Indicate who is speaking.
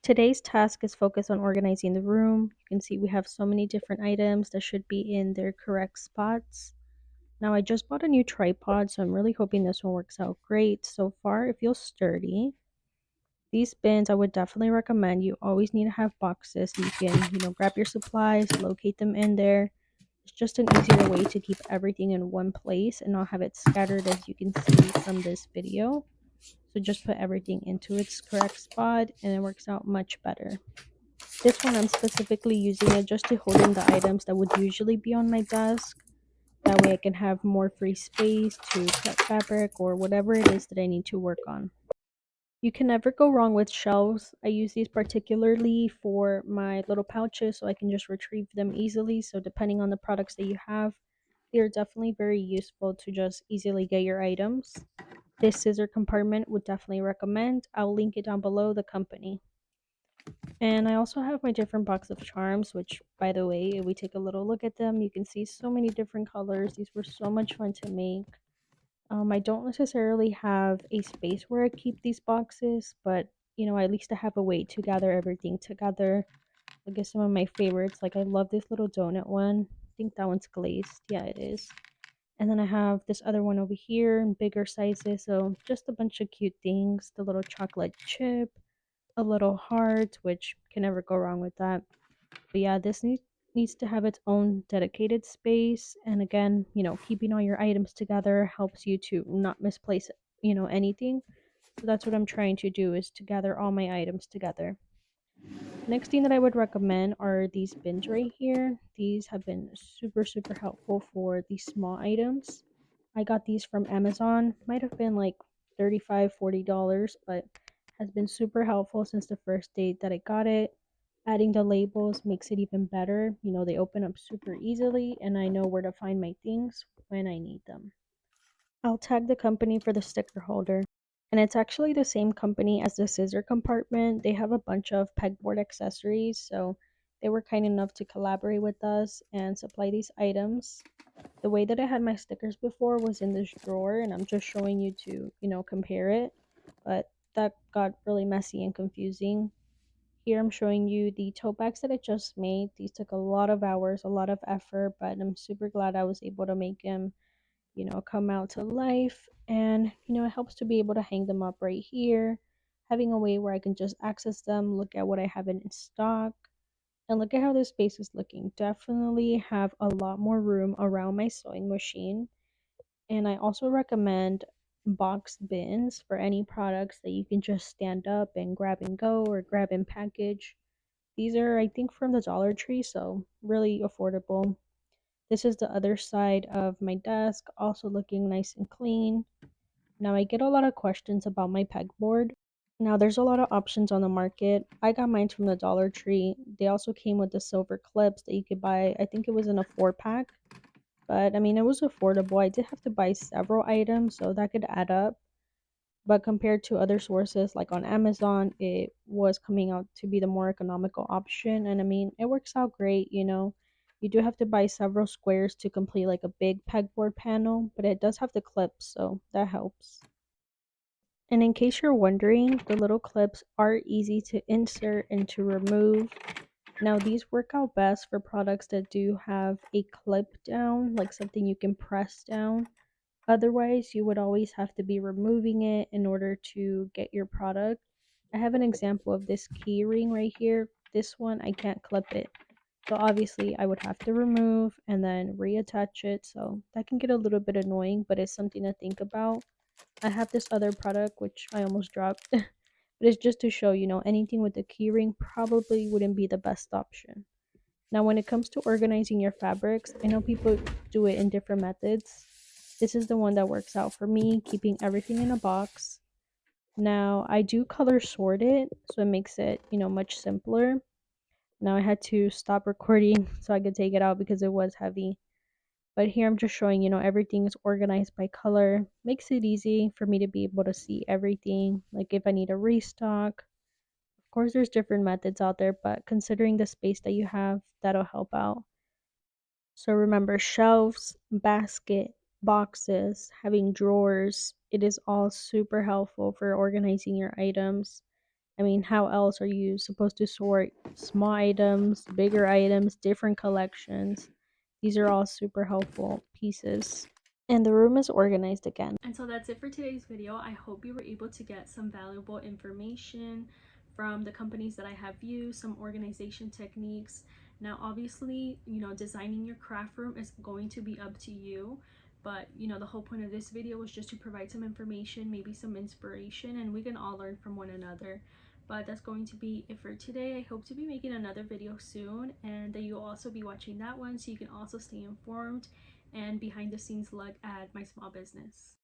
Speaker 1: Today's task is focused on organizing the room. You can see we have so many different items that should be in their correct spots. Now I just bought a new tripod, so I'm really hoping this one works out great. So far, it feels sturdy. These bins, I would definitely recommend. You always need to have boxes so you can, grab your supplies, locate them in there. It's just an easier way to keep everything in one place and not have it scattered as you can see from this video. So just put everything into its correct spot and it works out much better. This one I'm specifically using it just to hold in the items that would usually be on my desk. That way I can have more free space to cut fabric or whatever it is that I need to work on. You can never go wrong with shelves. I use these particularly for my little pouches so I can just retrieve them easily. So depending on the products that you have, they're definitely very useful to just easily get your items. This scissor compartment would definitely recommend. I'll link it down below the company. And I also have my different box of charms, which, by the way, if we take a little look at them, you can see so many different colors. These were so much fun to make. I don't necessarily have a space where I keep these boxes, but at least I have a way to gather everything together. I guess some of my favorites, like I love this little donut one. I think that one's glazed. Yeah, it is. And then I have this other one over here in bigger sizes. So just a bunch of cute things. The little chocolate chip, a little heart, which can never go wrong with that. But yeah, needs to have its own dedicated space. And again, keeping all your items together helps you to not misplace, anything. So that's what I'm trying to do is to gather all my items together. Next thing that I would recommend are these bins right here. These have been super, super helpful for these small items. I got these from Amazon. Might have been like $35, $40, but has been super helpful since the first day that I got it. Adding the labels makes it even better. They open up super easily and I know where to find my things when I need them. I'll tag the company for the sticker holder. And it's actually the same company as the scissor compartment. They have a bunch of pegboard accessories, so they were kind enough to collaborate with us and supply these items. The way that I had my stickers before was in this drawer, and I'm just showing you to, compare it. But that got really messy and confusing. Here I'm showing you the tote bags that I just made. These took a lot of hours, a lot of effort, but I'm super glad I was able to make them come out to life. And, it helps to be able to hang them up right here, having a way where I can just access them, look at what I have in stock, and look at how this space is looking. Definitely have a lot more room around my sewing machine. And I also recommend box bins for any products that you can just stand up and grab and go or grab and package. These are, I think, from the Dollar Tree, so really affordable. This is the other side of my desk, also looking nice and clean. Now I get a lot of questions about my pegboard. Now there's a lot of options on the market. I got mine from the Dollar Tree. They also came with the silver clips that you could buy. I think it was in a 4-pack. But I mean, it was affordable. I did have to buy several items, so that could add up. But compared to other sources like on Amazon, it was coming out to be the more economical option. And I mean, it works out great. You do have to buy several squares to complete like a big pegboard panel, but it does have the clips, so that helps. And in case you're wondering, the little clips are easy to insert and to remove. Now, these work out best for products that do have a clip down, like something you can press down. Otherwise, you would always have to be removing it in order to get your product. I have an example of this key ring right here. This one, I can't clip it. So obviously, I would have to remove and then reattach it. So that can get a little bit annoying, but it's something to think about. I have this other product, which I almost dropped. But it's just to show, anything with the key ring probably wouldn't be the best option. Now, when it comes to organizing your fabrics, I know people do it in different methods. This is the one that works out for me, keeping everything in a box. Now, I do color sort it, so it makes it, much simpler. Now, I had to stop recording so I could take it out because it was heavy. But here I'm just showing, everything is organized by color. Makes it easy for me to be able to see everything. Like if I need a restock. Of course, there's different methods out there, but considering the space that you have, that'll help out. So remember, shelves, basket, boxes, having drawers, it is all super helpful for organizing your items. I mean, how else are you supposed to sort small items, bigger items, different collections? These are all super helpful pieces. And the room is organized again. And so that's it for today's video. I hope you were able to get some valuable information from the companies that I have used, some organization techniques. Now, obviously, designing your craft room is going to be up to you. But, the whole point of this video was just to provide some information, maybe some inspiration, and we can all learn from one another. But that's going to be it for today. I hope to be making another video soon, and that you'll also be watching that one so you can also stay informed and behind the scenes look at my small business.